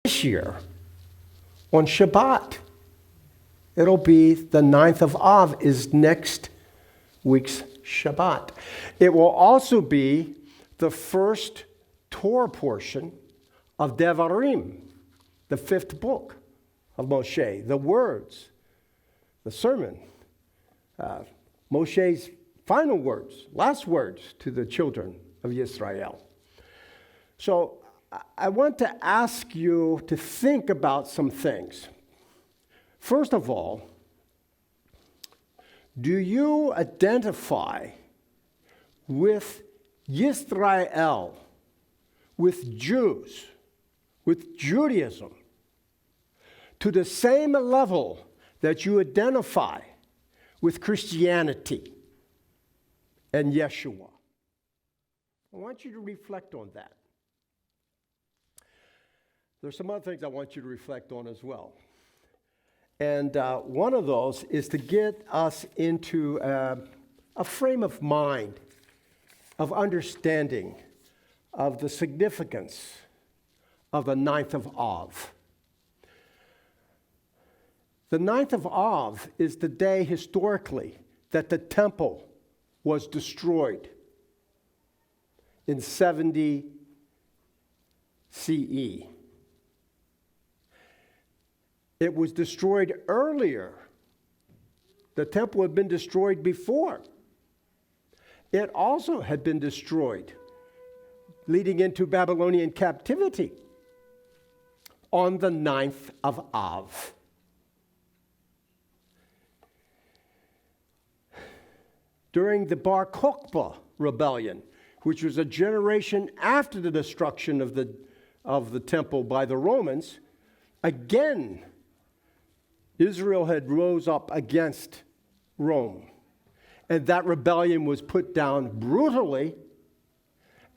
this year on Shabbat. It'll be the 9th of Av is next week's Shabbat. It will also be the first Torah portion of Devarim, the 5th book of Moshe, the words, the sermon, Moshe's final words, last words to the children of Israel. So I want to ask you to think about some things. First of all, do you identify with Yisrael, with Jews, with Judaism, to the same level that you identify with Christianity and Yeshua? I want you to reflect on that. There's some other things I want you to reflect on as well. And one of those is to get us into a frame of mind of understanding of the significance of the 9th of Av. The 9th of Av is the day historically that the temple was destroyed in 70 CE. It was destroyed earlier. The temple had been destroyed before. It also had been destroyed, leading into Babylonian captivity on the 9th of Av. During the Bar Kokhba rebellion, which was a generation after the destruction of the temple by the Romans, again, Israel had rose up against Rome. And that rebellion was put down brutally,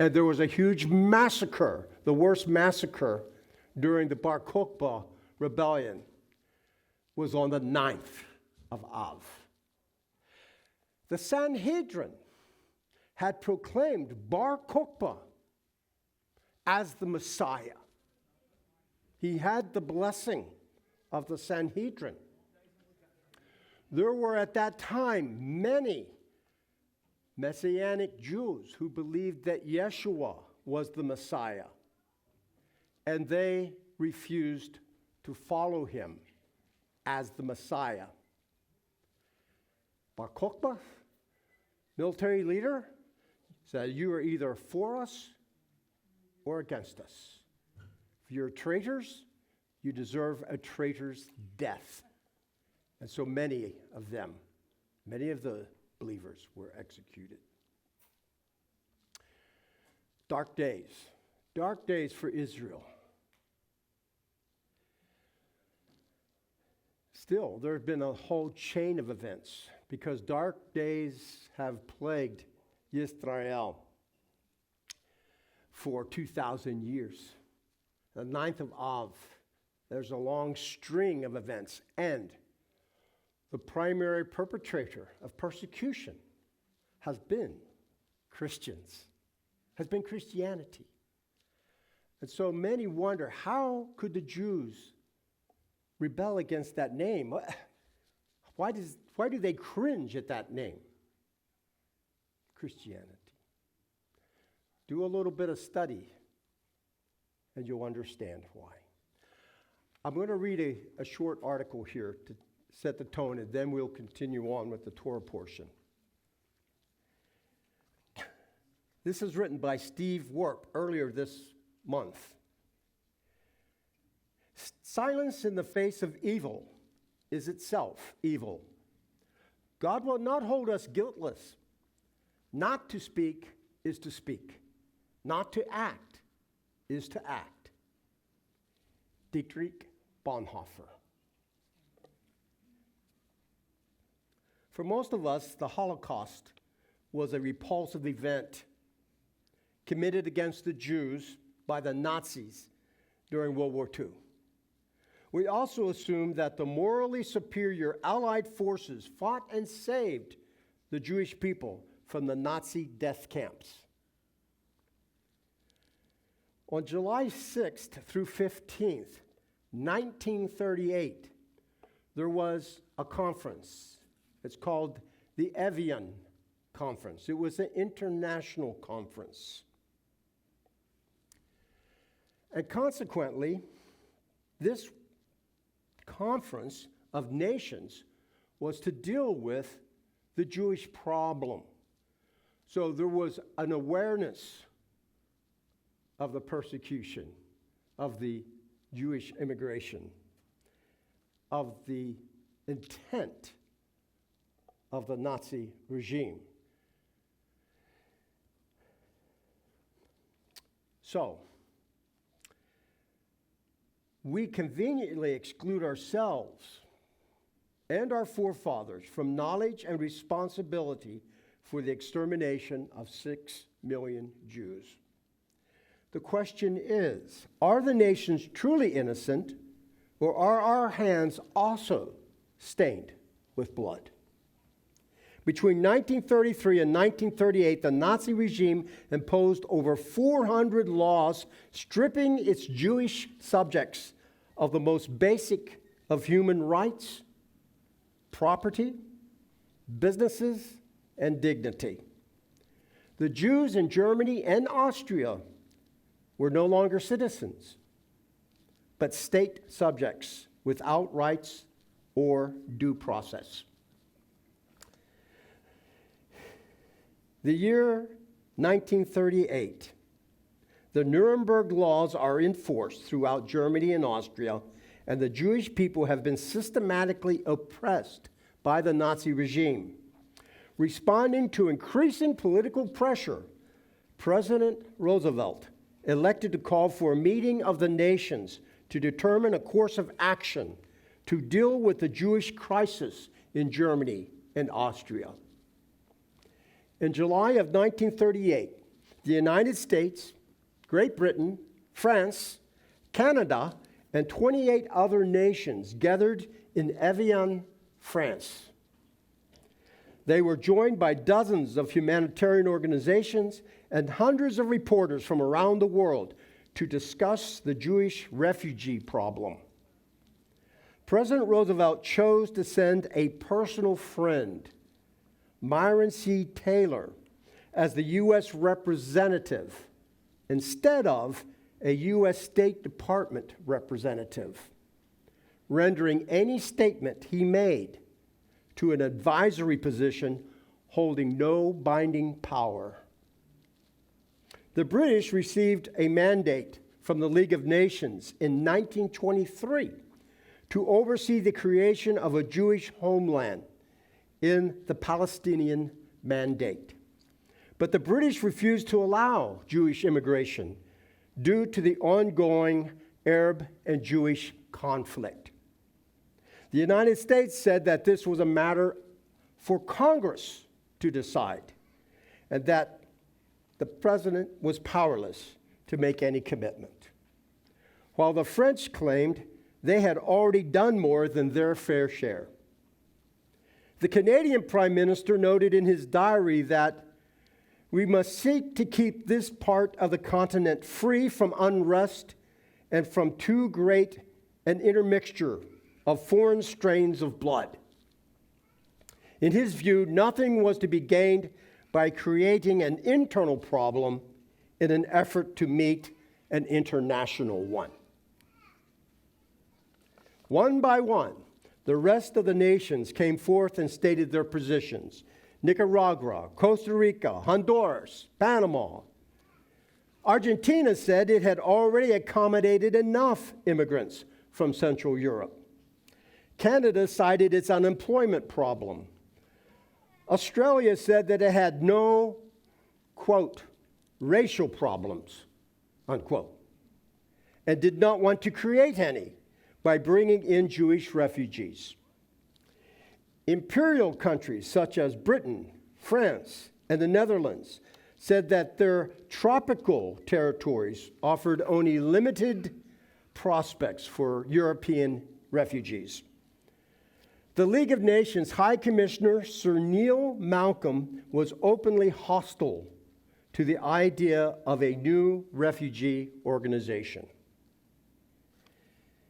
and there was a huge massacre, the worst massacre during the Bar Kokhba rebellion was on the 9th of Av. The Sanhedrin had proclaimed Bar Kokhba as the Messiah. He had the blessing of the Sanhedrin. There were at that time many Messianic Jews who believed that Yeshua was the Messiah, and they refused to follow him as the Messiah. Bar Kokhba, military leader, said, you are either for us or against us. If you're traitors, you deserve a traitor's death. And so many of them, many of the believers were executed. Dark days for Israel. Still, there have been a whole chain of events because dark days have plagued Israel for 2,000 years. The 9th of Av, there's a long string of events, and the primary perpetrator of persecution has been Christians, has bbeen Christianity. And so many wonder, how could the Jews rebel against that name? Why do they cringe at that name? Christianity. Do a little bit of study, and you'll understand why. I'm going to read a short article here to set the tone, and then we'll continue on with the Torah portion. This is written by Steve Warp earlier this month. Silence in the face of evil is itself evil. God will not hold us guiltless. Not to speak is to speak. Not to act is to act. Dietrich Bonhoeffer. For most of us, the Holocaust was a repulsive event committed against the Jews by the Nazis during World War II. We also assume that the morally superior Allied forces fought and saved the Jewish people from the Nazi death camps. On July 6th through 15th, 1938, there was a conference. It's called the Evian Conference. It was an international conference. And consequently, this conference of nations was to deal with the Jewish problem. So there was an awareness of the persecution of the Jewish immigration, of the intent of the Nazi regime. So, we conveniently exclude ourselves and our forefathers from knowledge and responsibility for the extermination of 6 million Jews. The question is, are the nations truly innocent, or are our hands also stained with blood? Between 1933 and 1938, the Nazi regime imposed over 400 laws stripping its Jewish subjects of the most basic of human rights, property, businesses, and dignity. The Jews in Germany and Austria were no longer citizens, but state subjects without rights or due process. The year 1938, the Nuremberg laws are enforced throughout Germany and Austria, and the Jewish people have been systematically oppressed by the Nazi regime. Responding to increasing political pressure, President Roosevelt elected to call for a meeting of the nations to determine a course of action to deal with the Jewish crisis in Germany and Austria. In July of 1938, the United States, Great Britain, France, Canada, and 28 other nations gathered in Evian, France. They were joined by dozens of humanitarian organizations and hundreds of reporters from around the world to discuss the Jewish refugee problem. President Roosevelt chose to send a personal friend, Myron C. Taylor, as the U.S. representative instead of a U.S. State Department representative, rendering any statement he made to an advisory position holding no binding power. The British received a mandate from the League of Nations in 1923 to oversee the creation of a Jewish homeland in the Palestinian Mandate. But the British refused to allow Jewish immigration due to the ongoing Arab and Jewish conflict. The United States said that this was a matter for Congress to decide, and that the president was powerless to make any commitment, while the French claimed they had already done more than their fair share. The Canadian Prime Minister noted in his diary that we must seek to keep this part of the continent free from unrest and from too great an intermixture of foreign strains of blood. In his view, nothing was to be gained by creating an internal problem in an effort to meet an international one. One by one, the rest of the nations came forth and stated their positions. Nicaragua, Costa Rica, Honduras, Panama. Argentina said it had already accommodated enough immigrants from Central Europe. Canada cited its unemployment problem. Australia said that it had no, quote, racial problems, unquote, and did not want to create any by bringing in Jewish refugees. Imperial countries such as Britain, France, and the Netherlands said that their tropical territories offered only limited prospects for European refugees. The League of Nations High Commissioner Sir Neil Malcolm was openly hostile to the idea of a new refugee organization.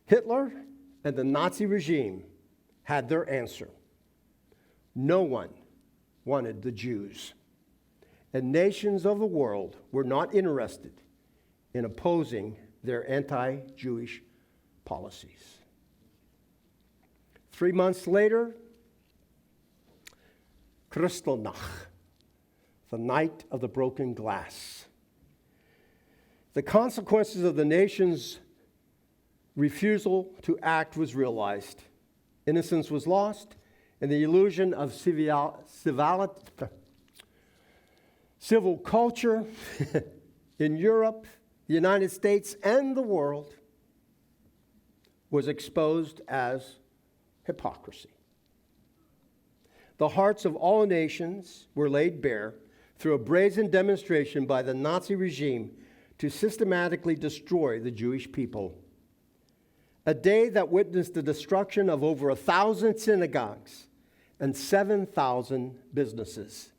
Hitler and the Nazi regime had their answer. No one wanted the Jews, and nations of the world were not interested in opposing their anti-Jewish policies. 3 months later, Kristallnacht, the night of the broken glass. The consequences of the nation's refusal to act was realized. Innocence was lost, and the illusion of civil culture in Europe, the United States, and the world was exposed as hypocrisy. The hearts of all nations were laid bare through a brazen demonstration by the Nazi regime to systematically destroy the Jewish people. A day that witnessed the destruction of over 1,000 synagogues and 7,000 businesses.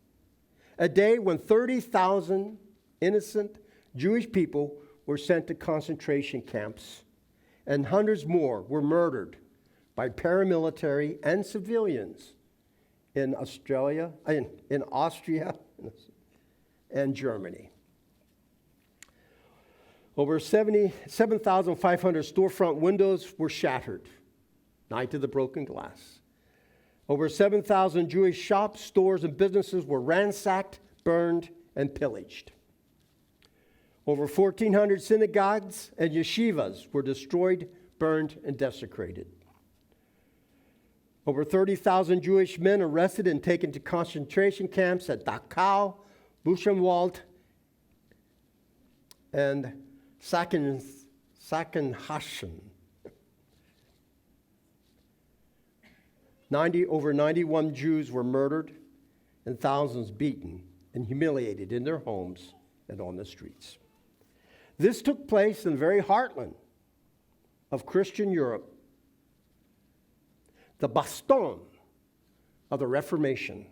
A day when 30,000 innocent Jewish people were sent to concentration camps, and hundreds more were murdered by paramilitary and civilians in Austria and Germany. Over 7,500 storefront windows were shattered, night of the broken glass. Over 7,000 Jewish shops, stores, and businesses were ransacked, burned, and pillaged. Over 1,400 synagogues and yeshivas were destroyed, burned, and desecrated. Over 30,000 Jewish men arrested and taken to concentration camps at Dachau, Buchenwald, and Sachsenhausen. Over 91 Jews were murdered and thousands beaten and humiliated in their homes and on the streets. This took place in the very heartland of Christian Europe, the bastion of the Reformation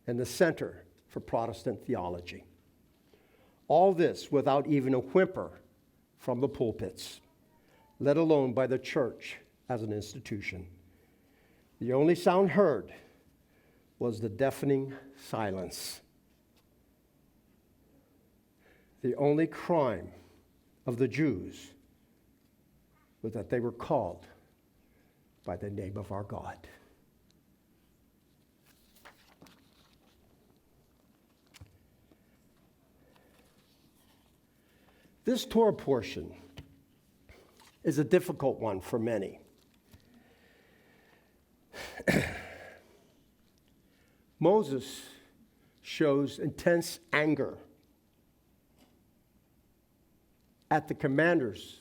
and the center for Protestant theology. All this without even a whimper from the pulpits, let alone by the church as an institution. The only sound heard was the deafening silence. The only crime of the Jews was that they were called by the name of our God. This Torah portion is a difficult one for many. Moses shows intense anger at the commanders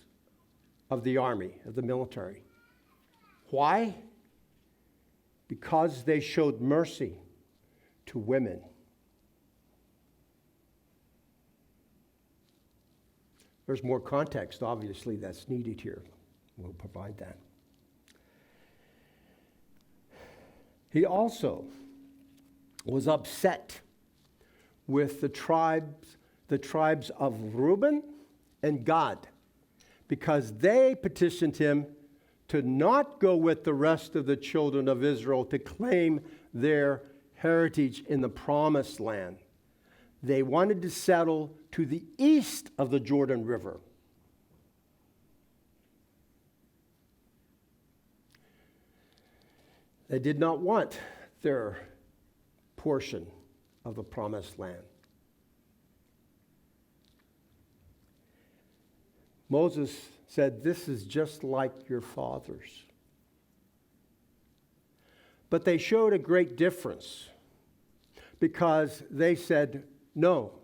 of the army, of the military. Why? Because they showed mercy to women. There's more context, obviously, that's needed here. We'll provide that. He also was upset with the tribes of Reuben and Gad, because they petitioned him to not go with the rest of the children of Israel to claim their heritage in the promised land. They wanted to settle to the east of the Jordan River. They did not want their portion of the promised land. Moses said, "This is just like your fathers." But they showed a great difference, because they said, "No,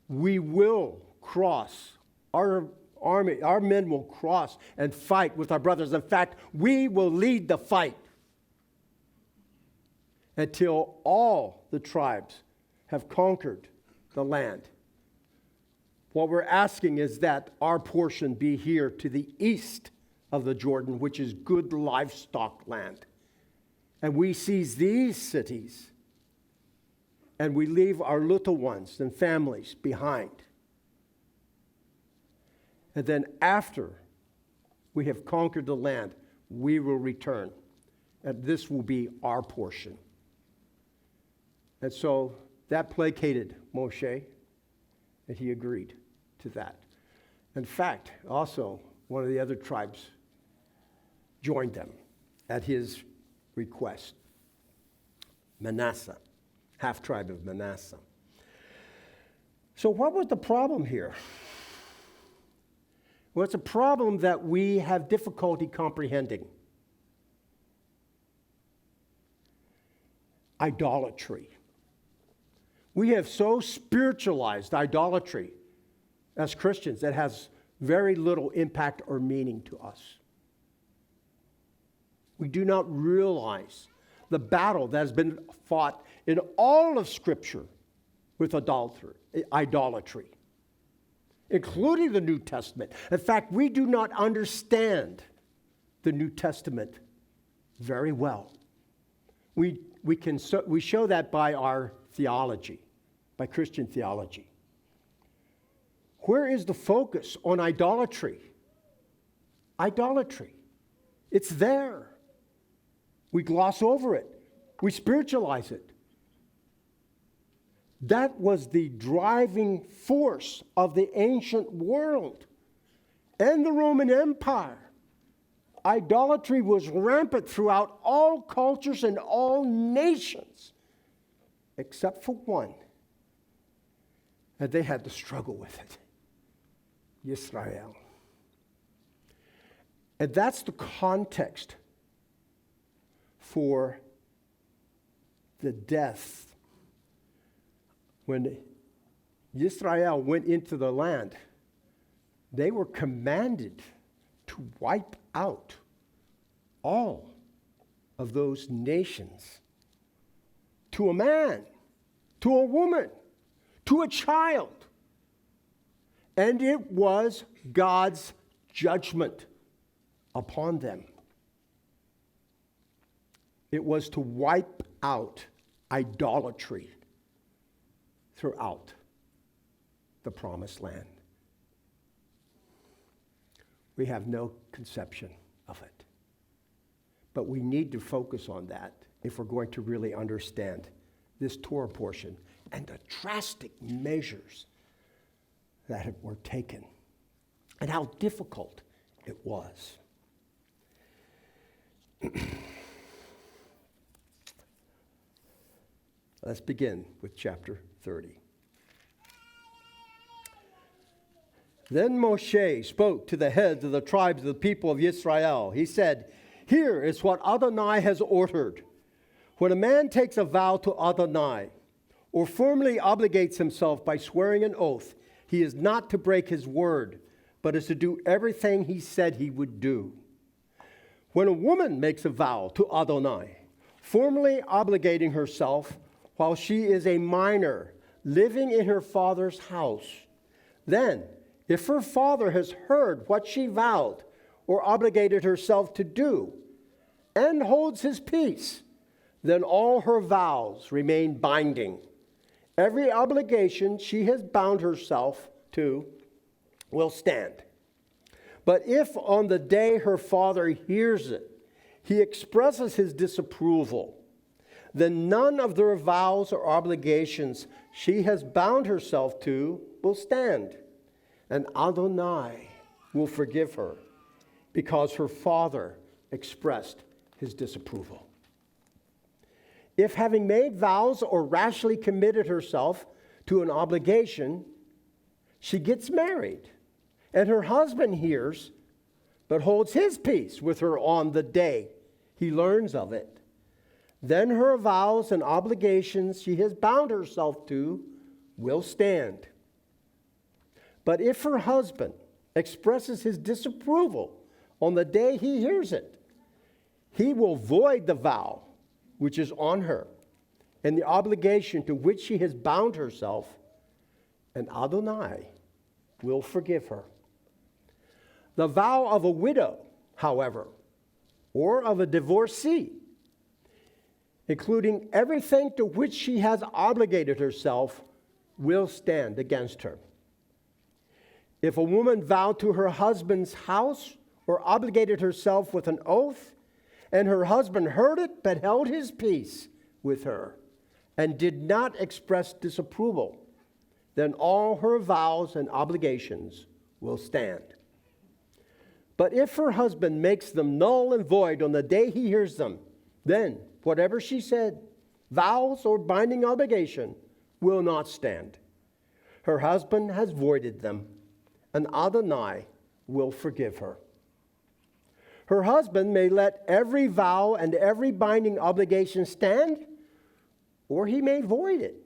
we will cross. Our army, our men will cross and fight with our brothers. In fact, we will lead the fight until all the tribes have conquered the land. What we're asking is that our portion be here to the east of the Jordan, which is good livestock land. And we seize these cities and we leave our little ones and families behind. And then after we have conquered the land, we will return. And this will be our portion. And so that placated Moshe, and he agreed to that. In fact, also, one of the other tribes joined them at his request. Manasseh, half tribe of Manasseh. So what was the problem here? Well, it's a problem that we have difficulty comprehending. Idolatry. We have so spiritualized idolatry as Christians that has very little impact or meaning to us. We do not realize the battle that has been fought in all of Scripture with idolatry, including the New Testament. In fact, we do not understand the New Testament very well. We show that by our theology, by Christian theology. Where is the focus on idolatry? Idolatry. It's there. We gloss over it. We spiritualize it. That was the driving force of the ancient world and the Roman Empire. Idolatry was rampant throughout all cultures and all nations, except for one. And they had to struggle with it. Israel. And that's the context for the death. When Israel went into the land, they were commanded to wipe out all of those nations. To a man, to a woman, to a child. And it was God's judgment upon them. It was to wipe out idolatry throughout the promised land. We have no conception of it. But we need to focus on that if we're going to really understand this Torah portion and the drastic measures that were taken and how difficult it was. Let's begin with chapter 30. Then Moshe spoke to the heads of the tribes of the people of Israel. He said, "Here is what Adonai has ordered. When a man takes a vow to Adonai, or formally obligates himself by swearing an oath, he is not to break his word, but is to do everything he said he would do. When a woman makes a vow to Adonai, formally obligating herself while she is a minor living in her father's house, then, if her father has heard what she vowed or obligated herself to do and holds his peace, then all her vows remain binding. Every obligation she has bound herself to will stand. But if on the day her father hears it, he expresses his disapproval, then none of the vows or obligations she has bound herself to will stand. And Adonai will forgive her because her father expressed his disapproval. If having made vows or rashly committed herself to an obligation, she gets married, and her husband hears, but holds his peace with her on the day he learns of it, then her vows and obligations she has bound herself to will stand. But if her husband expresses his disapproval on the day he hears it, he will void the vow which is on her and the obligation to which she has bound herself, and Adonai will forgive her. The vow of a widow, however, or of a divorcee, including everything to which she has obligated herself, will stand against her. If a woman vowed to her husband's house or obligated herself with an oath, and her husband heard it but held his peace with her and did not express disapproval, then all her vows and obligations will stand. But if her husband makes them null and void on the day he hears them, then whatever she said, vows or binding obligation, will not stand. Her husband has voided them, and Adonai will forgive her. Her husband may let every vow and every binding obligation stand, or he may void it.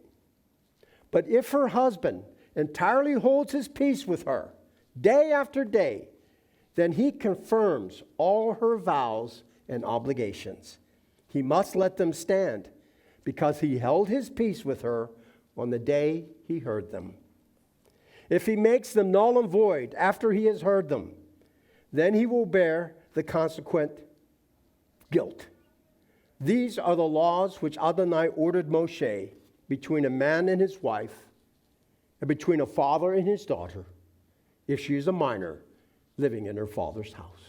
But if her husband entirely holds his peace with her, day after day, then he confirms all her vows and obligations. He must let them stand, because he held his peace with her on the day he heard them. If he makes them null and void after he has heard them, then he will bear the consequent guilt. These are the laws which Adonai ordered Moshe between a man and his wife, and between a father and his daughter, if she is a minor living in her father's house.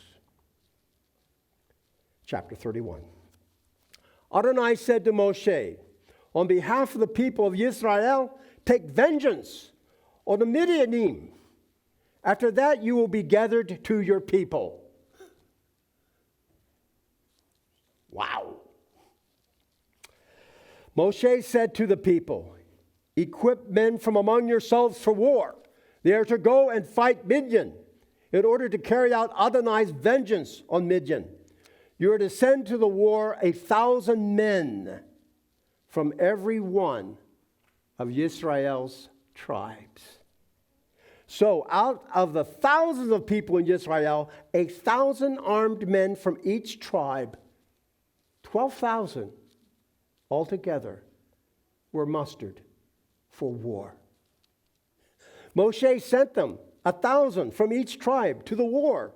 Chapter 31. Adonai said to Moshe, on behalf of the people of Israel, take vengeance on the Midianim. After that, you will be gathered to your people. Wow. Moshe said to the people, equip men from among yourselves for war. They are to go and fight Midian in order to carry out Adonai's vengeance on Midian. You are to send to the war 1,000 men from every one of Israel's tribes. So out of the thousands of people in Israel, 1,000 armed men from each tribe, 12,000 altogether, were mustered for war. Moshe sent them, 1,000 from each tribe, to the war.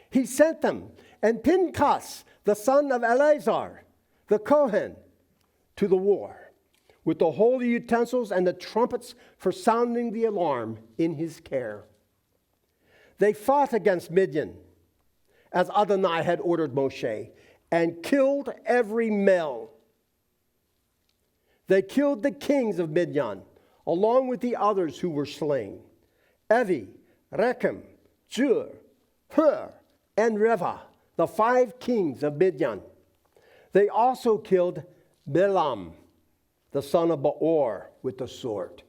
He sent them, and Pinchas, the son of Eleazar, the Kohen, to the war, with the holy utensils and the trumpets for sounding the alarm in his care. They fought against Midian, as Adonai had ordered Moshe, and killed every male. They killed the kings of Midian, along with the others who were slain: Evi, Rechem, Zur, Hur, and Reva, the 5 kings of Midian. They also killed Bilam, the son of Beor, with the sword.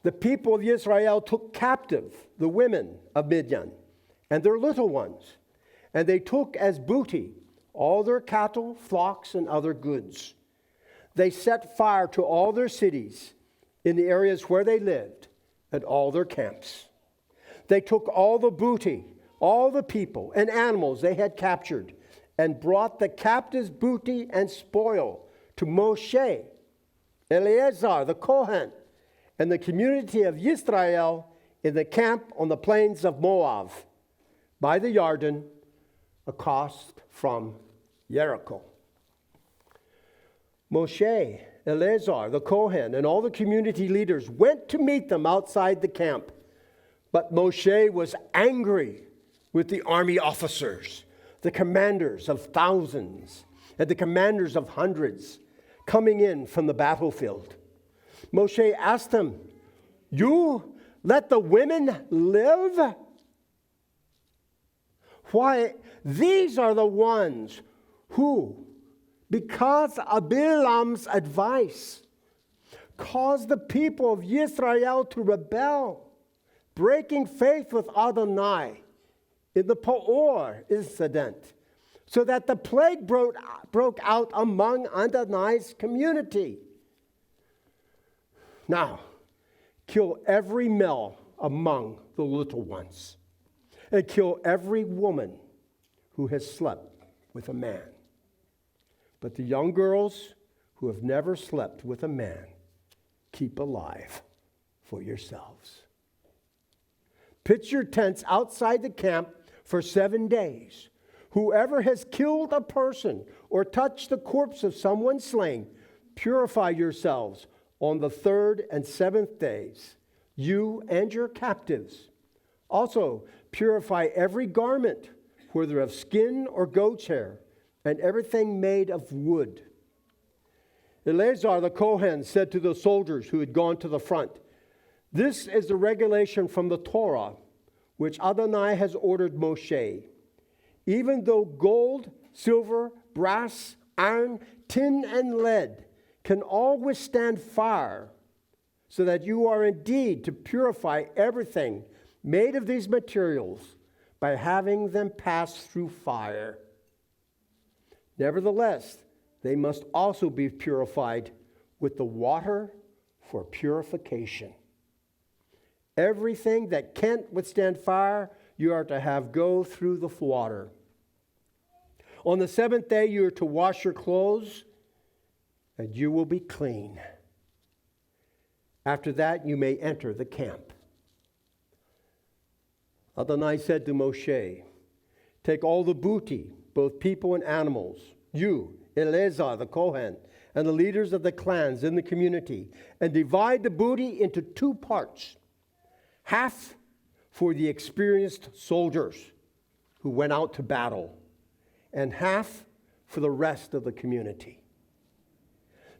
The people of Israel took captive the women of Midian and their little ones, and they took as booty all their cattle, flocks, and other goods. They set fire to all their cities in the areas where they lived and all their camps. They took all the booty, all the people and animals they had captured, and brought the captives' booty and spoil to Moshe, Eleazar the Kohen, and the community of Israel in the camp on the plains of Moab, by the Jordan, across from Jericho. Moshe, Eleazar the Kohen, and all the community leaders went to meet them outside the camp. But Moshe was angry with the army officers, the commanders of thousands, and the commanders of hundreds, coming in from the battlefield. Moshe asked them, "You let the women live? Why, these are the ones who, because of Bilam's advice, caused the people of Israel to rebel, breaking faith with Adonai in the Peor incident, so that the plague broke out among Adonai's community. Now, kill every male among the little ones, and kill every woman who has slept with a man. But the young girls who have never slept with a man, keep alive for yourselves. Pitch your tents outside the camp for 7 days. Whoever has killed a person or touched the corpse of someone slain, purify yourselves on the 3rd and 7th days, you and your captives. Also, purify every garment, whether of skin or goat's hair, and everything made of wood. Eleazar the Kohen said to the soldiers who had gone to the front, "This is the regulation from the Torah, which Adonai has ordered Moshe. Even though gold, silver, brass, iron, tin, and lead can all withstand fire, so that you are indeed to purify everything made of these materials by having them pass through fire. Nevertheless, they must also be purified with the water for purification. Everything that can't withstand fire, you are to have go through the water. On the 7th day, you are to wash your clothes, and you will be clean. After that, you may enter the camp." Adonai said to Moshe, "Take all the booty, both people and animals, you, Eleazar the Kohen, and the leaders of the clans in the community, and divide the booty into 2 parts, half for the experienced soldiers who went out to battle, and half for the rest of the community.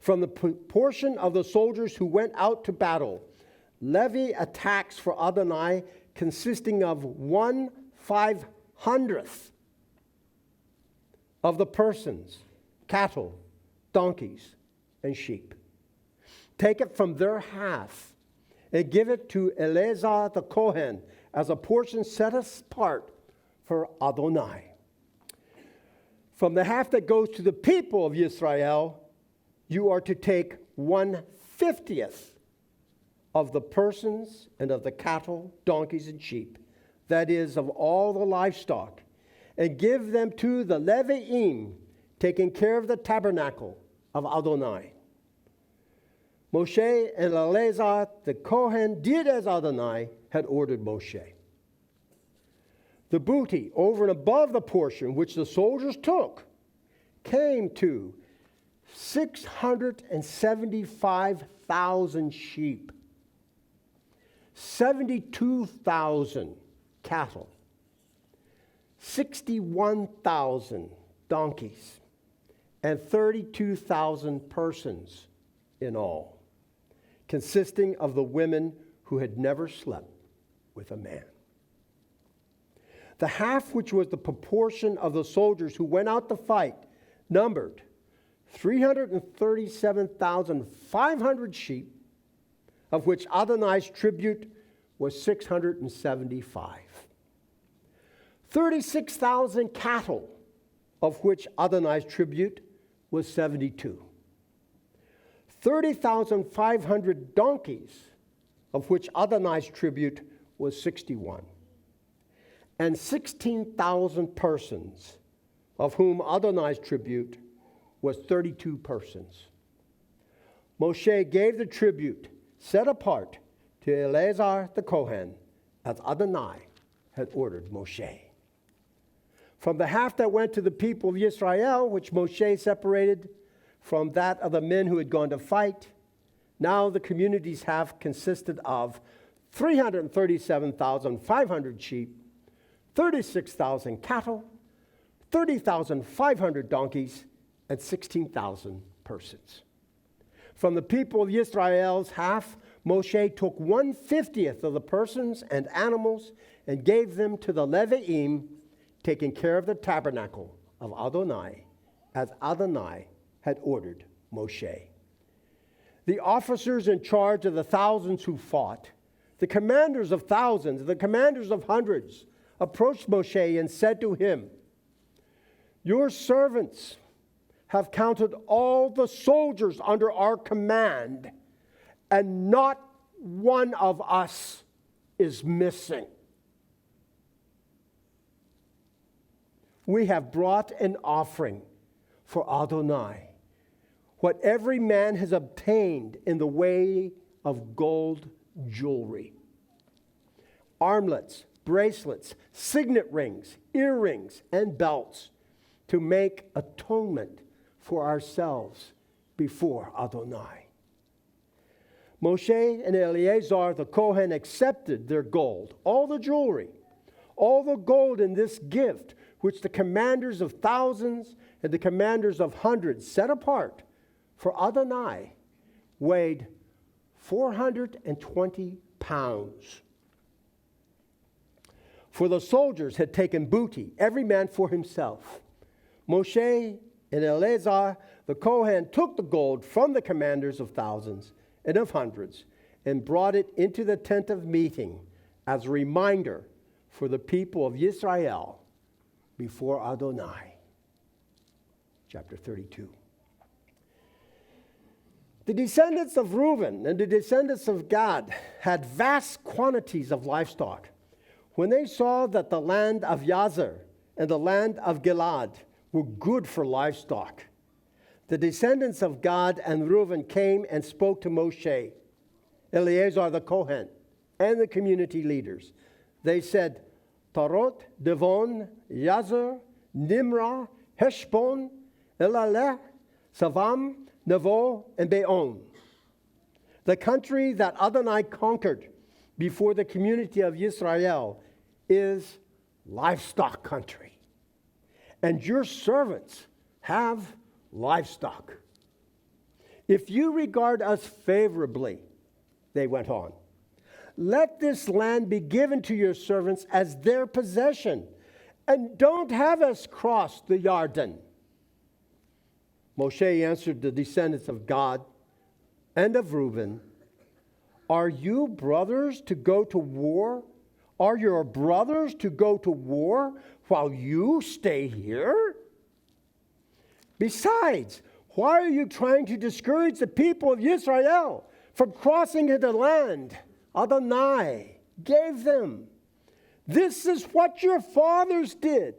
From the portion of the soldiers who went out to battle, levy a tax for Adonai consisting of 1/500th of the persons, cattle, donkeys, and sheep. Take it from their half and give it to Eleazar the Kohen as a portion set apart for Adonai. From the half that goes to the people of Israel, you are to take 1/50th of the persons and of the cattle, donkeys, and sheep, that is, of all the livestock, and give them to the Leviim, taking care of the tabernacle of Adonai." Moshe and Eleazar the Kohen did as Adonai had ordered Moshe. The booty over and above the portion which the soldiers took came to 675,000 sheep, 72,000 cattle, 61,000 donkeys, and 32,000 persons in all, consisting of the women who had never slept with a man. The half which was the proportion of the soldiers who went out to fight numbered 337,500 sheep, of which Adonai's tribute was 675. 36,000 cattle, of which Adonai's tribute was 72. 30,500 donkeys, of which Adonai's tribute was 61. And 16,000 persons, of whom Adonai's tribute was 32 persons. Moshe gave the tribute set apart to Eleazar the Kohen, as Adonai had ordered Moshe. From the half that went to the people of Israel, which Moshe separated from that of the men who had gone to fight, now the community's half consisted of 337,500 sheep, 36,000 cattle, 30,500 donkeys, and 16,000 persons. From the people of Israel's half, Moshe took 1/50th of the persons and animals and gave them to the Leviim, taking care of the tabernacle of Adonai, as Adonai had ordered Moshe. The officers in charge of the thousands who fought, the commanders of thousands, the commanders of hundreds, approached Moshe and said to him, "Your servants have counted all the soldiers under our command, and not one of us is missing. We have brought an offering for Adonai, what every man has obtained in the way of gold jewelry, armlets, bracelets, signet rings, earrings, and belts to make atonement for ourselves before Adonai. Moshe and Eleazar the Kohen accepted their gold, all the jewelry, all the gold in this gift, which the commanders of thousands and the commanders of hundreds set apart for Adonai, weighed 420 pounds. For the soldiers had taken booty, every man for himself. Moshe and Eleazar the Kohen took the gold from the commanders of thousands and of hundreds and brought it into the tent of meeting as a reminder for the people of Israel before Adonai. Chapter 32. The descendants of Reuben and the descendants of Gad had vast quantities of livestock. When they saw that the land of Yazer and the land of Gilad were good for livestock, the descendants of Gad and Reuben came and spoke to Moshe, Eleazar the Kohen, and the community leaders. They said, Tarot, Devon, Yazer, Nimrah, Heshbon, Elaleh, Savam, Nevo, and Beon. The country that Adonai conquered before the community of Israel is livestock country. And your servants have livestock. If you regard us favorably, they went on, let this land be given to your servants as their possession, and don't have us cross the Jordan. Moshe answered the descendants of Gad and of Reuben, are you brothers to go to war? Are your brothers to go to war while you stay here? Besides, why are you trying to discourage the people of Israel from crossing into the land Adonai gave them? This is what your fathers did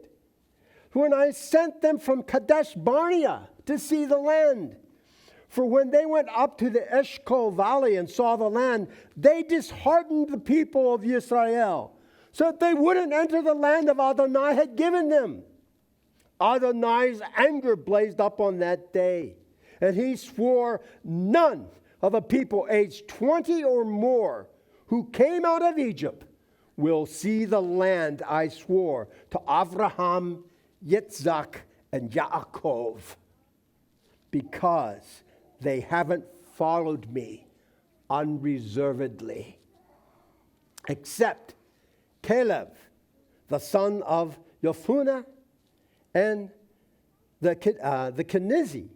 when I sent them from Kadesh Barnea to see the land. For when they went up to the Eshcol Valley and saw the land, they disheartened the people of Israel so that they wouldn't enter the land of Adonai had given them. Adonai's anger blazed up on that day, and he swore none of the people aged 20 or more who came out of Egypt will see the land I swore to Abraham, Yitzhak, and Yaakov, because they haven't followed me unreservedly, except Caleb, the son of Yefuneh, and the Kenizi,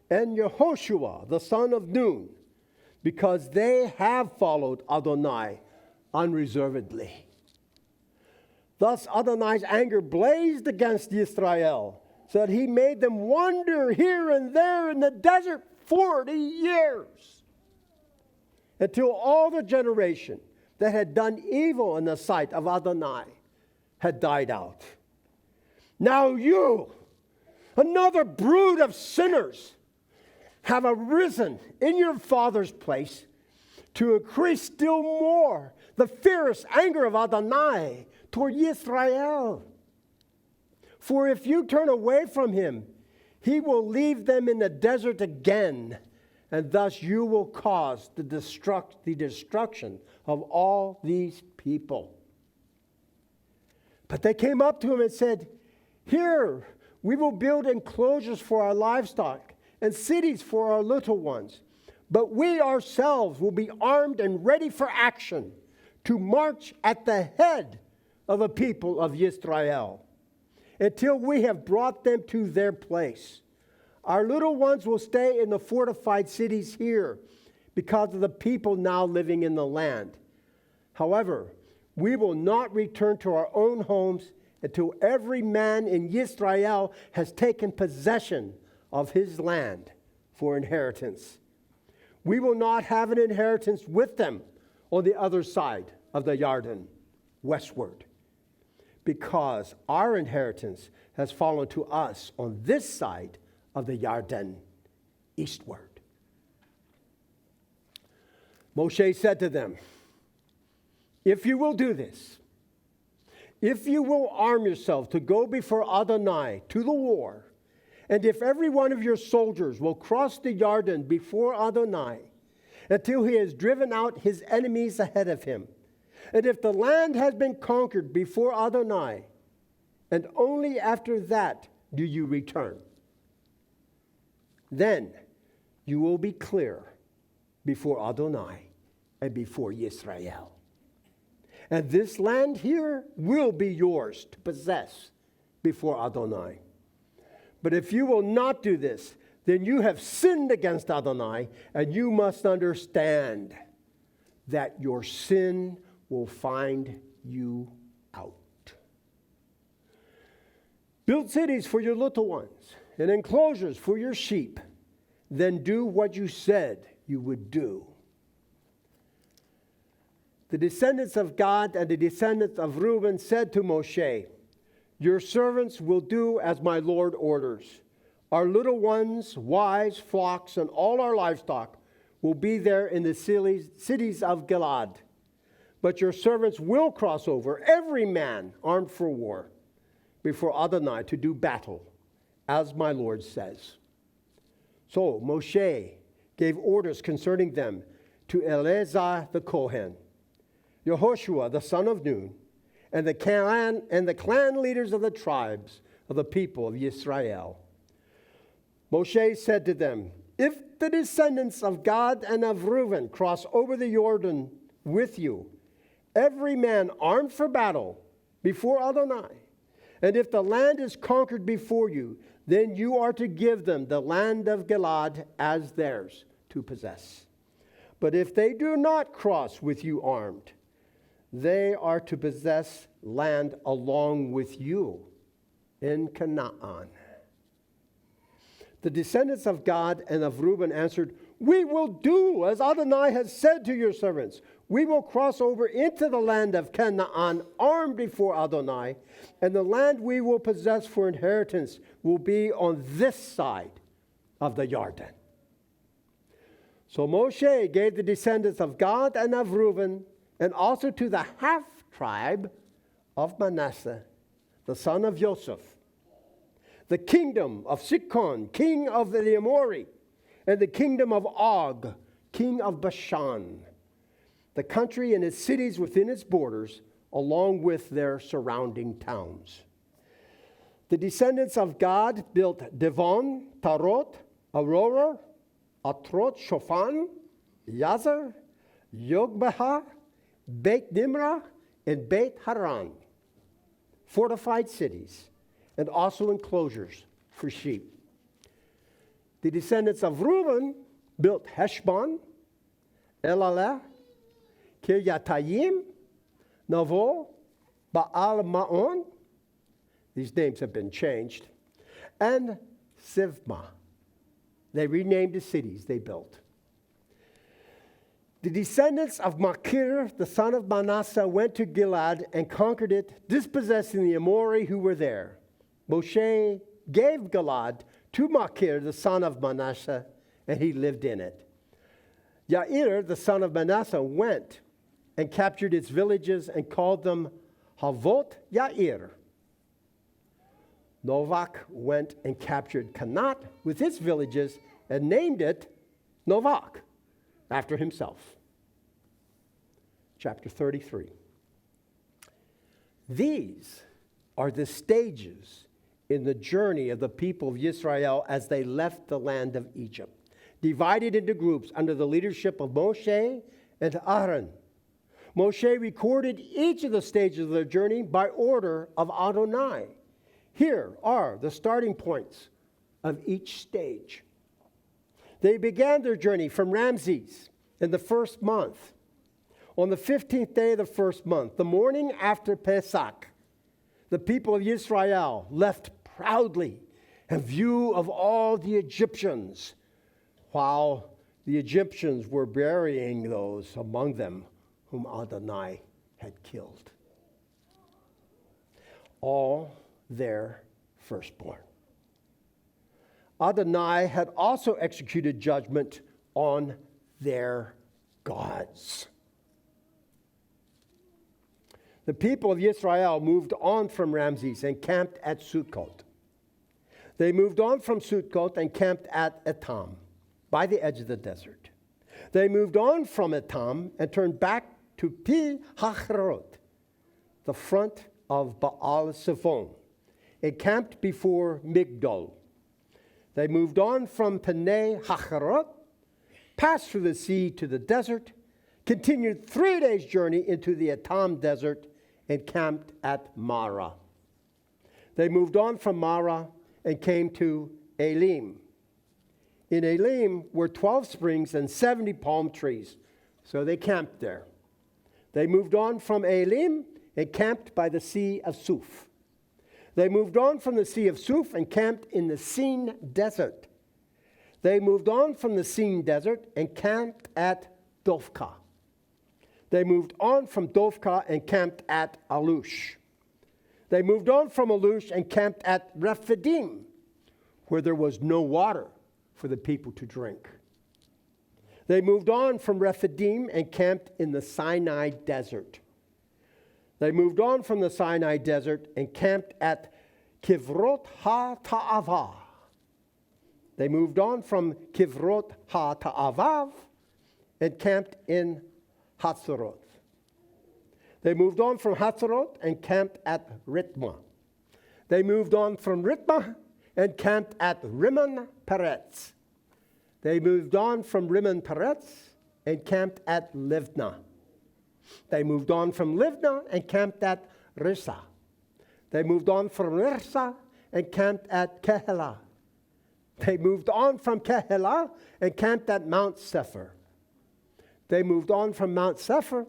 and Yehoshua, the son of Nun, because they have followed Adonai unreservedly. Thus Adonai's anger blazed against Israel, so that he made them wander here and there in the desert 40 years, until all the generation that had done evil in the sight of Adonai had died out. Now you, another brood of sinners, have arisen in your father's place to increase still more the fierce anger of Adonai toward Israel. For if you turn away from him, he will leave them in the desert again, and thus you will cause the destruction of all these people. But they came up to him and said, here, we will build enclosures for our livestock and cities for our little ones. But we ourselves will be armed and ready for action to march at the head of the people of Israel until we have brought them to their place. Our little ones will stay in the fortified cities here because of the people now living in the land. However, we will not return to our own homes until every man in Israel has taken possession of his land for inheritance. We will not have an inheritance with them on the other side of the Jordan, westward, because our inheritance has fallen to us on this side of the Jordan, eastward. Moshe said to them, if you will do this, if you will arm yourself to go before Adonai to the war, and if every one of your soldiers will cross the Jordan before Adonai until he has driven out his enemies ahead of him, and if the land has been conquered before Adonai, and only after that do you return, then you will be clear before Adonai and before Yisrael. And this land here will be yours to possess before Adonai. But if you will not do this, then you have sinned against Adonai, and you must understand that your sin will find you out. Build cities for your little ones and enclosures for your sheep. Then do what you said you would do. The descendants of Gad and the descendants of Reuben said to Moshe, your servants will do as my Lord orders. Our little ones, wives, flocks, and all our livestock will be there in the cities of Gilad. But your servants will cross over, every man armed for war, before Adonai to do battle, as my Lord says. So Moshe gave orders concerning them to Eleazar the Kohen, Yehoshua the son of Nun, and the clan leaders of the tribes of the people of Israel. Moshe said to them, if the descendants of Gad and of Reuben cross over the Jordan with you, every man armed for battle before Adonai, and if the land is conquered before you, then you are to give them the land of Gilad as theirs to possess. But if they do not cross with you armed, they are to possess land along with you in Canaan. The descendants of Gad and of Reuben answered, we will do as Adonai has said to your servants. We will cross over into the land of Canaan armed before Adonai, and the land we will possess for inheritance will be on this side of the Jordan. So Moshe gave the descendants of Gad and of Reuben, and also to the half-tribe of Manasseh, the son of Joseph, the kingdom of Sichon, king of the Amori, and the kingdom of Og, king of Bashan, the country and its cities within its borders, along with their surrounding towns. The descendants of Gad built Devon, Tarot, Aurora, Atrot Shofan, Yazer, Yogbehar, Beit Nimrah, and Beit Haran, fortified cities, and also enclosures for sheep. The descendants of Reuben built Heshbon, Elalah, Kiryatayim, Navo, Baal Ma'on. These names have been changed. And Sivma. They renamed the cities they built. The descendants of Machir, the son of Manasseh, went to Gilad and conquered it, dispossessing the Amori who were there. Moshe gave Gilad to Machir, the son of Manasseh, and he lived in it. Yair, the son of Manasseh, went and captured its villages and called them Havot Yair. Novak went and captured Kanat with its villages and named it Novak, after himself. Chapter 33. These are the stages in the journey of the people of Israel as they left the land of Egypt, divided into groups under the leadership of Moshe and Aaron. Moshe recorded each of the stages of their journey by order of Adonai. Here are the starting points of each stage. They began their journey from Ramses in the first month. On the 15th day of the first month, the morning after Pesach, the people of Israel left proudly in view of all the Egyptians, while the Egyptians were burying those among them whom Adonai had killed. All their firstborn. Adonai had also executed judgment on their gods. the people of Israel moved on from Ramses and camped at Sukkot. They moved on from Sukkot and camped at Etam, by the edge of the desert. They moved on from Etam and turned back to Pi Hacharot, the front of Baal Zephon, and camped before Migdol. They moved on from Penei Hacharot, passed through the sea to the desert, continued 3 days' journey into the Etam desert, and camped at Marah. They moved on from Marah and came to Elim. In Elim were 12 springs and 70 palm trees, so they camped there. They moved on from Elim and camped by the Sea of Suf. They moved on from the Sea of Suf and camped in the Sin desert. They moved on from the Sin desert and camped at Dovka. They moved on from Dovka and camped at Alush. They moved on from Alush and camped at Rephidim, where there was no water for the people to drink. They moved on from Rephidim and camped in the Sinai desert. They moved on from the Sinai desert and camped at Kivrot HaTa'avah. They moved on from Kivrot HaTa'avav and camped in Hatzerot. They moved on from Hatzerot and camped at Ritma. They moved on from Ritma and camped at Rimmon Peretz. They moved on from Rimmon Peretz and camped at Livna. They moved on from Livna and camped at Rissa. They moved on from Rissa and camped at Kehelah. They moved on from Kehelah and camped at Mount Sephir. They moved on from Mount Sephir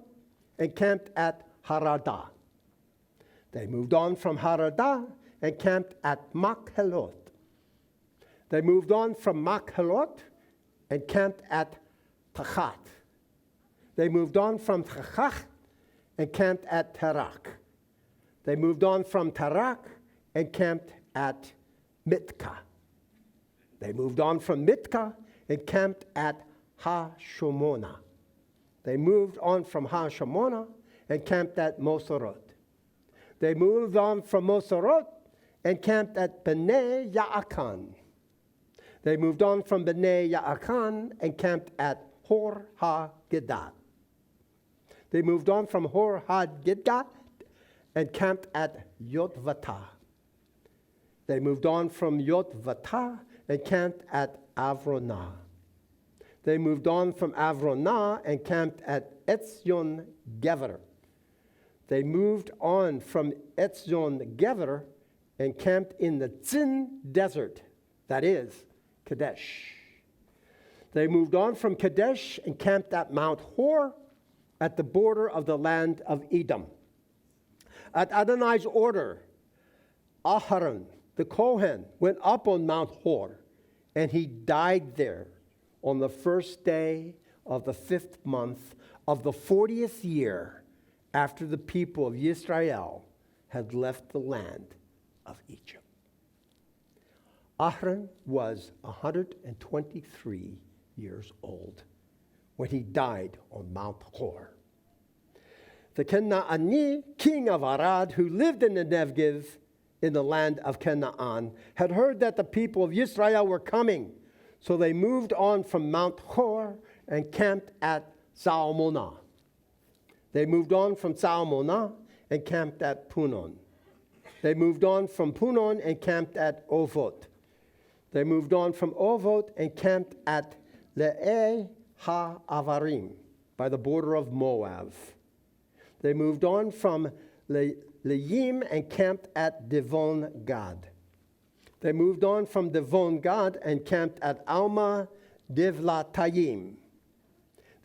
and camped at Haradah. They moved on from Haradah and camped at Makhelot. They moved on from Makhelot and camped at Tachat. They moved on from Tachat and camped at Tarak. They moved on from Tarak and camped at Mitka. They moved on from Mitka and camped at Ha-Shomona. They moved on from Ha-Shomona and camped at Moserot. They moved on from Moserot and camped at Bnei Ya'akan. They moved on from Bnei Ya'akan and camped at Hor HaGedat. They moved on from Hor HaGedat and camped at Yotvatah. They moved on from Yotvatah and camped at Avronah. They moved on from Avronah and camped at Etzion Gever. They moved on from Etzion Gever and camped in the Tzin desert, that is, Kadesh. They moved on from Kadesh and camped at Mount Hor at the border of the land of Edom. At Adonai's order, Aharon, the Kohen, went up on Mount Hor, and he died there on the first day of the 5th month of the 40th year after the people of Israel had left the land of Egypt. Aharon was 123 years old when he died on Mount Hor. The Kenaani, king of Arad, who lived in the Negev in the land of Canaan, had heard that the people of Israel were coming. So they moved on from Mount Hor and camped at Zalmonah. They moved on from Zalmonah and camped at Punon. They moved on from Punon and camped at Ovot. They moved on from Ovot and camped at Le'eh HaAvarim, by the border of Moab. They moved on from Le'im and camped at Devon Gad. They moved on from Devon Gad and camped at Alma Divlatayim.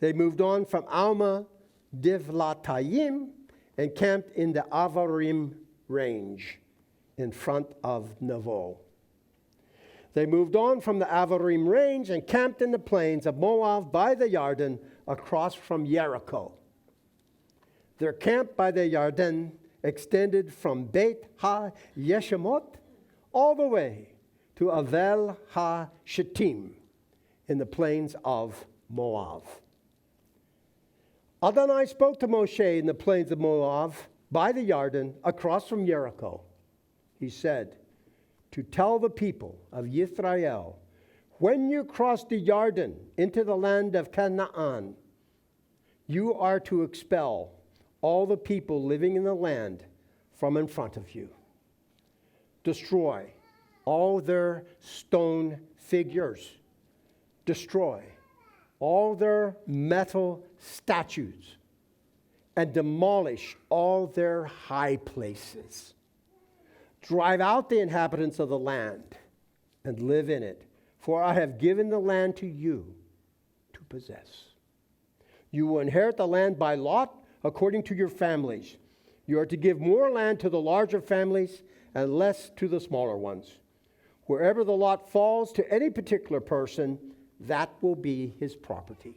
They moved on from Alma Divlatayim and camped in the Avarim range in front of Nevo. They moved on from the Avarim range and camped in the plains of Moab by the Yarden across from Jericho. Their camp by the Yarden extended from Beit Ha-Yeshimot all the way to Avel Ha-Shittim in the plains of Moab. Adonai spoke to Moshe in the plains of Moab by the Jordan across from Jericho, he said, to tell the people of Israel, when you cross the Jordan into the land of Canaan, you are to expel all the people living in the land from in front of you. Destroy all their stone figures. Destroy all their metal statues. And demolish all their high places. Drive out the inhabitants of the land and live in it, for I have given the land to you to possess. You will inherit the land by lot according to your families. You are to give more land to the larger families and less to the smaller ones. Wherever the lot falls to any particular person, that will be his property.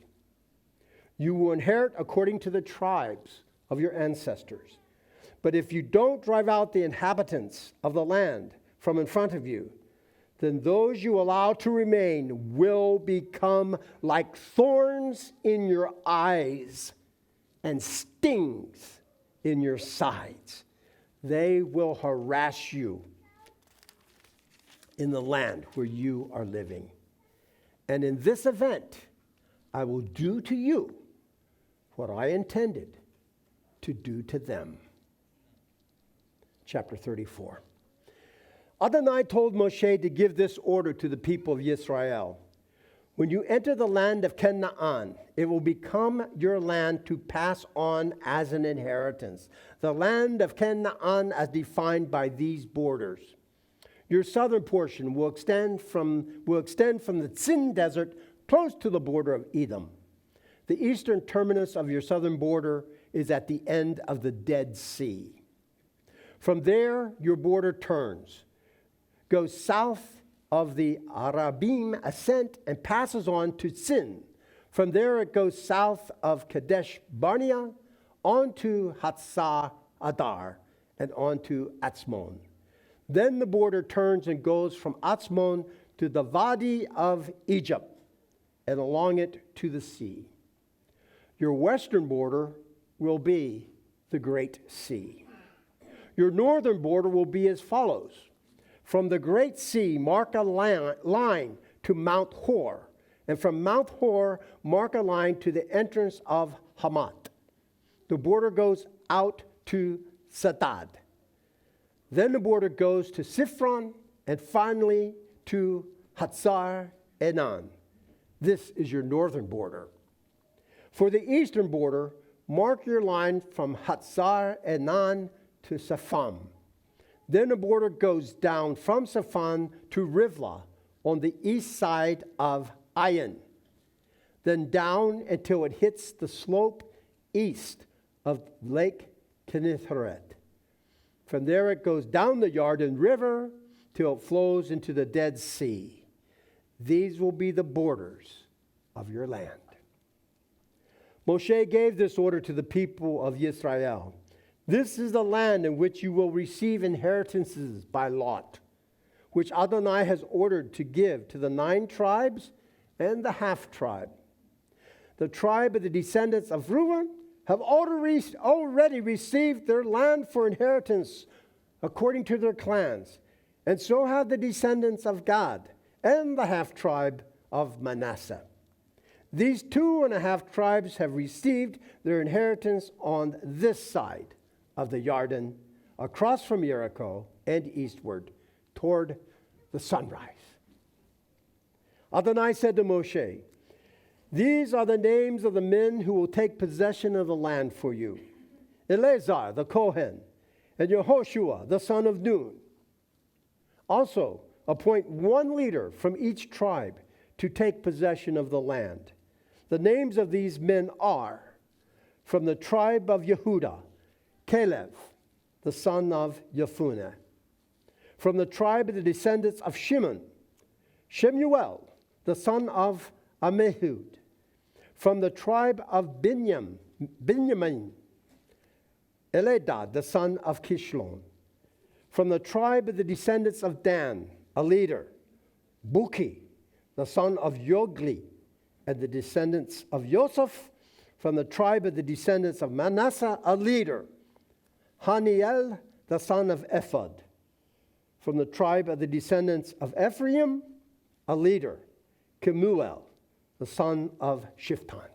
You will inherit according to the tribes of your ancestors. But if you don't drive out the inhabitants of the land from in front of you, then those you allow to remain will become like thorns in your eyes and stings in your sides. They will harass you in the land where you are living. And in this event, I will do to you what I intended to do to them. Chapter 34. Adonai told Moshe to give this order to the people of Israel. When you enter the land of Canaan, it will become your land to pass on as an inheritance. The land of Canaan as defined by these borders. Your southern portion will extend from the Tzin Desert close to the border of Edom. The eastern terminus of your southern border is at the end of the Dead Sea. From there, your border turns, goes south of the Arabim ascent, and passes on to Tzin. From there, it goes south of Kadesh Barnea, on to Hatzah Adar, and on to Atzmon. Then the border turns and goes from Atzmon to the Wadi of Egypt, and along it to the sea. Your western border will be the Great Sea. Your northern border will be as follows. From the Great Sea, mark a line to Mount Hor, and from Mount Hor, mark a line to the entrance of Hamat. The border goes out to Sadad. Then the border goes to Siphron, and finally to Hatzar Enan. This is your northern border. For the eastern border, mark your line from Hatzar Enan to Sapham. Then the border goes down from Sapham to Rivlah on the east side of Ayin. Then down until it hits the slope east of Lake Kinnetheret. From there it goes down the Jordan River till it flows into the Dead Sea. These will be the borders of your land. Moshe gave this order to the people of Israel. This is the land in which you will receive inheritances by lot, which Adonai has ordered to give to the 9 tribes and the half-tribe. The tribe of the descendants of Reuben have already received their land for inheritance according to their clans, and so have the descendants of Gad and the half-tribe of Manasseh. These 2.5 tribes have received their inheritance on this side of the Jordan, across from Jericho and eastward, toward the sunrise. Adonai said to Moshe, these are the names of the men who will take possession of the land for you. Eleazar the Kohen, and Yehoshua the son of Nun. Also, appoint 1 leader from each tribe to take possession of the land. The names of these men are, from the tribe of Yehudah, Caleb, the son of Jephunneh. From the tribe of the descendants of Shimon, Shemuel, the son of Ammihud. From the tribe of Benjamin, Eladad, the son of Kishlon. From the tribe of the descendants of Dan, a leader, Buki, the son of Yogli, and the descendants of Joseph. From the tribe of the descendants of Manasseh, a leader, Haniel, the son of Ephod. From the tribe of the descendants of Ephraim, a leader, Kemuel, the son of Shiftan.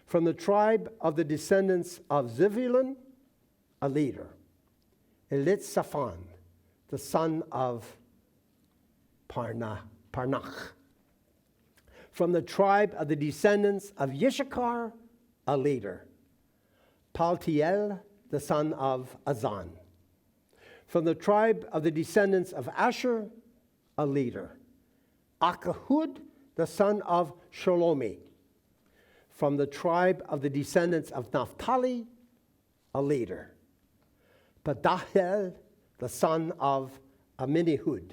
From the tribe of the descendants of Zebulun, a leader, Elitzaphan, the son of Parnach. From the tribe of the descendants of Yishakar, a leader, Paltiel, the son of Azan. From the tribe of the descendants of Asher, a leader, Akahud, the son of Shalomi. From the tribe of the descendants of Naphtali, a leader, Pedahel, the son of Aminihud.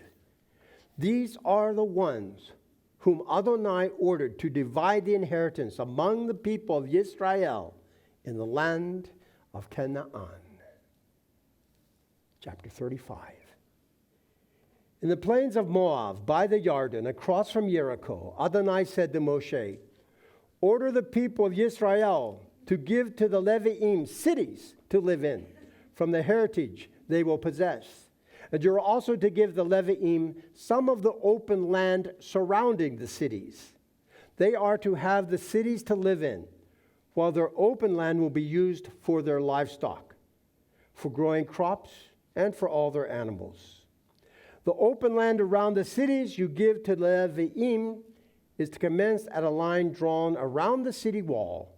These are the ones whom Adonai ordered to divide the inheritance among the people of Israel in the land of Canaan. Chapter 35. In the plains of Moab, by the Jordan, across from Jericho, Adonai said to Moshe, order the people of Israel to give to the Leviim cities to live in, from the heritage they will possess. And you're also to give the Leviim some of the open land surrounding the cities. They are to have the cities to live in, while their open land will be used for their livestock, for growing crops, and for all their animals. The open land around the cities you give to the Leviim is to commence at a line drawn around the city wall,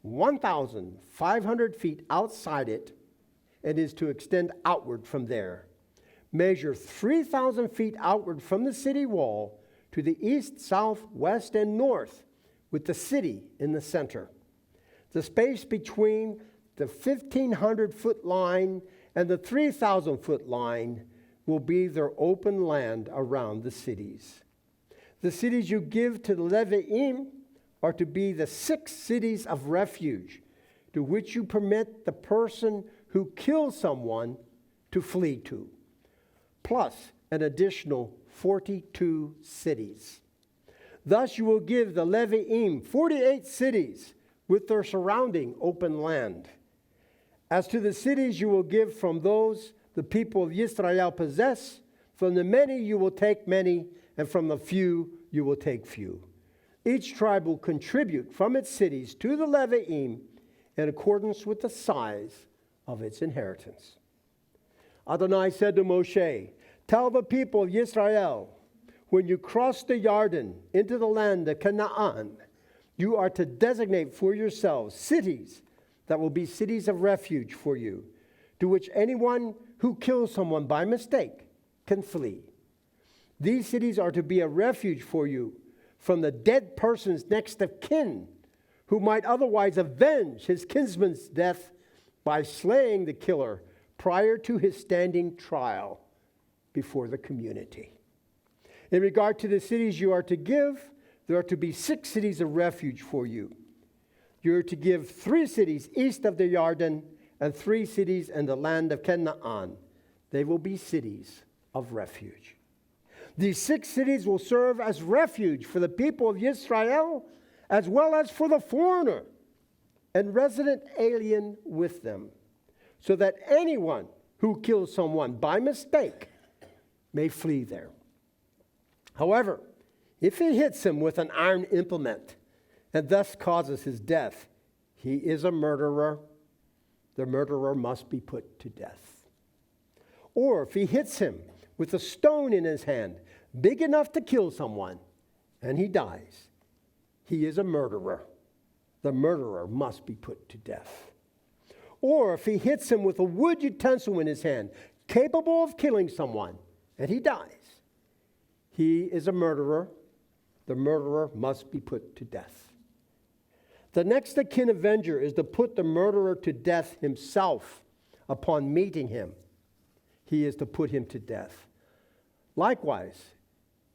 1,500 feet outside it, and is to extend outward from there. Measure 3,000 feet outward from the city wall to the east, south, west, and north, with the city in the center. The space between the 1,500-foot line and the 3,000-foot line will be their open land around the cities. The cities you give to the Leviim are to be the 6 cities of refuge, to which you permit the person who kills someone to flee to, plus an additional 42 cities. Thus you will give the Leviim 48 cities with their surrounding open land. As to the cities you will give from those the people of Israel possess, from the many you will take many, and from the few you will take few. Each tribe will contribute from its cities to the Leviim in accordance with the size of its inheritance. Adonai said to Moshe, tell the people of Israel, when you cross the Jordan into the land of Canaan, you are to designate for yourselves cities that will be cities of refuge for you, to which anyone who kills someone by mistake can flee. These cities are to be a refuge for you from the dead person's next of kin, who might otherwise avenge his kinsman's death by slaying the killer prior to his standing trial before the community. In regard to the cities you are to give, there are to be 6 cities of refuge for you. You are to give 3 cities east of the Jordan and 3 cities in the land of Canaan. They will be cities of refuge. These 6 cities will serve as refuge for the people of Israel, as well as for the foreigner and resident alien with them, so that anyone who kills someone by mistake may flee there. However, if he hits him with an iron implement and thus causes his death, he is a murderer. The murderer must be put to death. Or if he hits him with a stone in his hand, big enough to kill someone, and he dies, he is a murderer. The murderer must be put to death. Or if he hits him with a wood utensil in his hand, capable of killing someone, and he dies, he is a murderer. The murderer must be put to death. The next of kin avenger is to put the murderer to death himself upon meeting him. He is to put him to death. Likewise,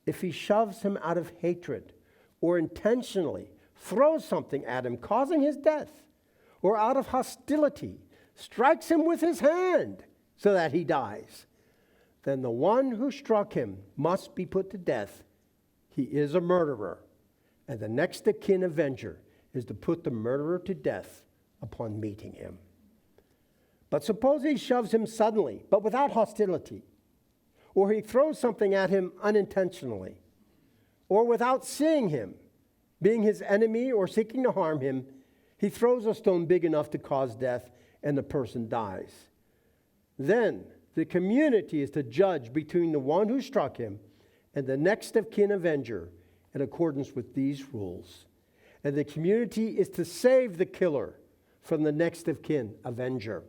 if he shoves him out of hatred or intentionally throws something at him, causing his death, or out of hostility, strikes him with his hand so that he dies, then the one who struck him must be put to death. He is a murderer, and the next of kin avenger is to put the murderer to death upon meeting him. But suppose he shoves him suddenly, but without hostility, or he throws something at him unintentionally, or without seeing him, being his enemy or seeking to harm him, he throws a stone big enough to cause death, and the person dies. Then the community is to judge between the one who struck him and the next of kin avenger in accordance with these rules. And the community is to save the killer from the next of kin avenger.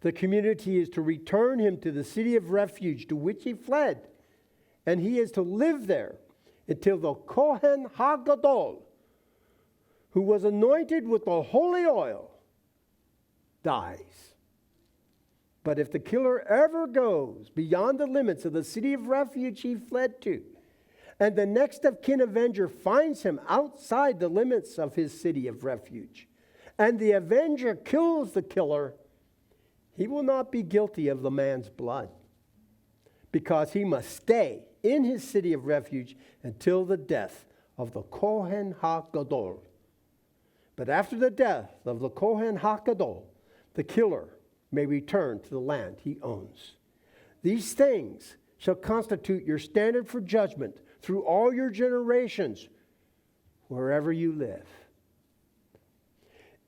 The community is to return him to the city of refuge to which he fled, and he is to live there until the Kohen HaGadol, who was anointed with the holy oil, dies. But if the killer ever goes beyond the limits of the city of refuge he fled to, and the next of kin avenger finds him outside the limits of his city of refuge, and the avenger kills the killer, he will not be guilty of the man's blood, because he must stay in his city of refuge until the death of the Kohen HaGadol. But after the death of the Kohen HaGadol, the killer may return to the land he owns. These things shall constitute your standard for judgment through all your generations, wherever you live.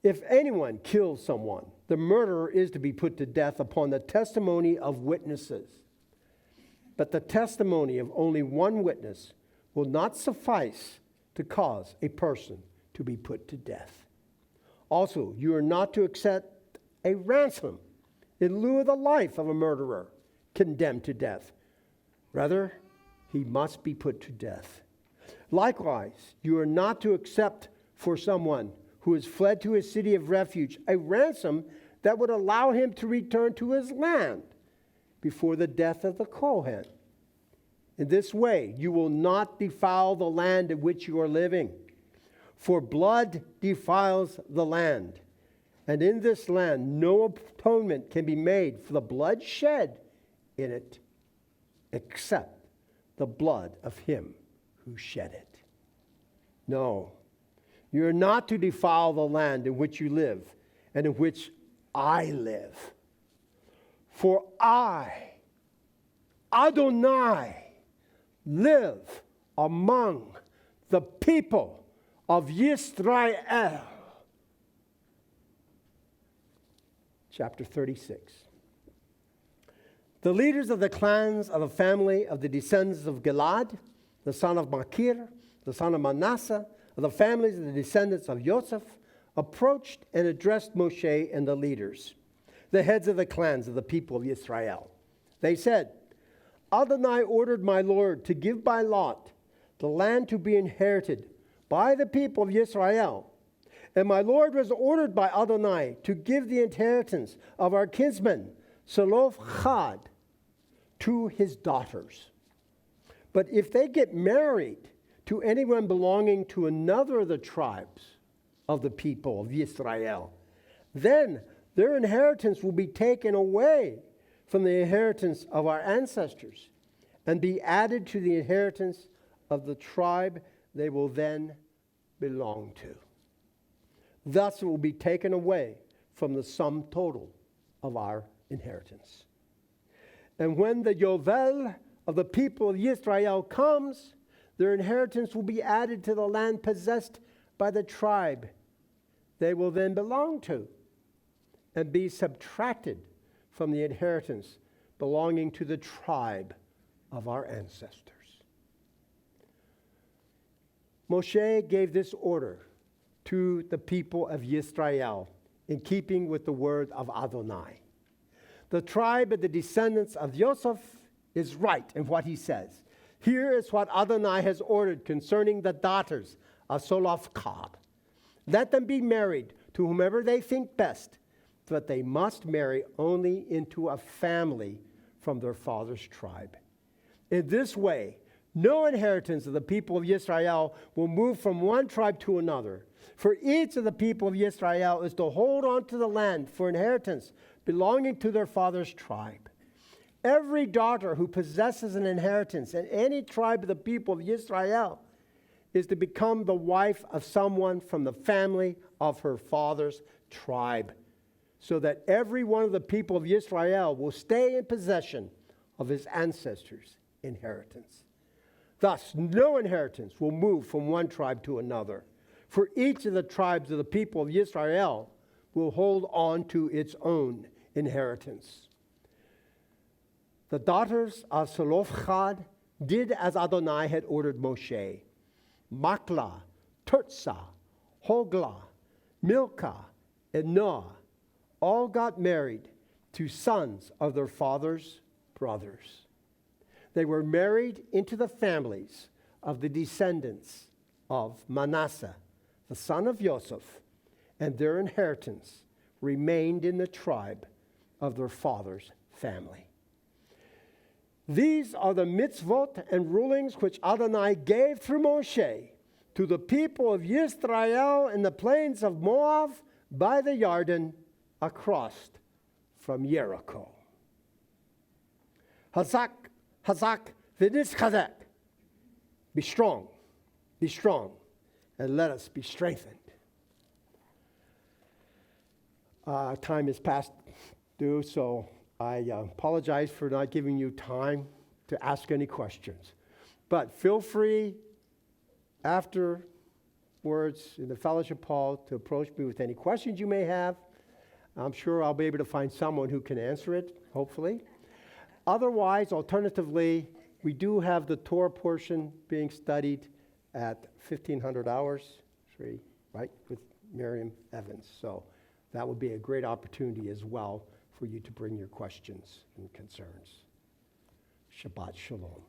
If anyone kills someone, the murderer is to be put to death upon the testimony of witnesses. But the testimony of only one witness will not suffice to cause a person to be put to death. Also, you are not to accept a ransom in lieu of the life of a murderer condemned to death. Rather, he must be put to death. Likewise, you are not to accept for someone who has fled to his city of refuge a ransom that would allow him to return to his land before the death of the Kohen. In this way, you will not defile the land in which you are living, for blood defiles the land. And in this land, no atonement can be made for the blood shed in it, except the blood of him who shed it. No, you are not to defile the land in which you live and in which I live. For I, Adonai, live among the people of Yisrael. Chapter 36. The leaders of the clans of the family of the descendants of Gilad, the son of Machir, the son of Manasseh, of the families of the descendants of Joseph, approached and addressed Moshe and the leaders, the heads of the clans of the people of Israel. They said, Adonai ordered my Lord to give by lot the land to be inherited by the people of Israel. And my Lord was ordered by Adonai to give the inheritance of our kinsman, Zelophehad, to his daughters. But if they get married to anyone belonging to another of the tribes of the people of Israel, then their inheritance will be taken away from the inheritance of our ancestors and be added to the inheritance of the tribe they will then belong to. Thus it will be taken away from the sum total of our inheritance. And when the Yovel of the people of Israel comes, their inheritance will be added to the land possessed by the tribe they will then belong to, and be subtracted from the inheritance belonging to the tribe of our ancestors. Moshe gave this order to the people of Yisrael in keeping with the word of Adonai. The tribe of the descendants of Joseph is right in what he says. Here is what Adonai has ordered concerning the daughters of Zelophehad. Let them be married to whomever they think best, but they must marry only into a family from their father's tribe. In this way, no inheritance of the people of Israel will move from one tribe to another. For each of the people of Israel is to hold on to the land for inheritance belonging to their father's tribe. Every daughter who possesses an inheritance in any tribe of the people of Israel is to become the wife of someone from the family of her father's tribe. so that every one of the people of Israel will stay in possession of his ancestors' inheritance. Thus, no inheritance will move from one tribe to another, for each of the tribes of the people of Israel will hold on to its own inheritance. The daughters of Zelophehad did as Adonai had ordered Moshe. Maklah, Tirzah, Hoglah, Milcah, and Noah all got married to sons of their father's brothers. They were married into the families of the descendants of Manasseh, the son of Joseph, and their inheritance remained in the tribe of their father's family. These are the mitzvot and rulings which Adonai gave through Moshe to the people of Yisrael in the plains of Moab by the Jordan across from Jericho. Hazak, hazak, v'nis chazak. Be strong, and let us be strengthened. Time is past due, so I apologize for not giving you time to ask any questions. But feel free afterwards in the fellowship hall to approach me with any questions you may have. I'm sure I'll be able to find someone who can answer it, hopefully. Otherwise, alternatively, we do have the Torah portion being studied at 1,500 hours, right, with Miriam Evans. So that would be a great opportunity as well for you to bring your questions and concerns. Shabbat Shalom.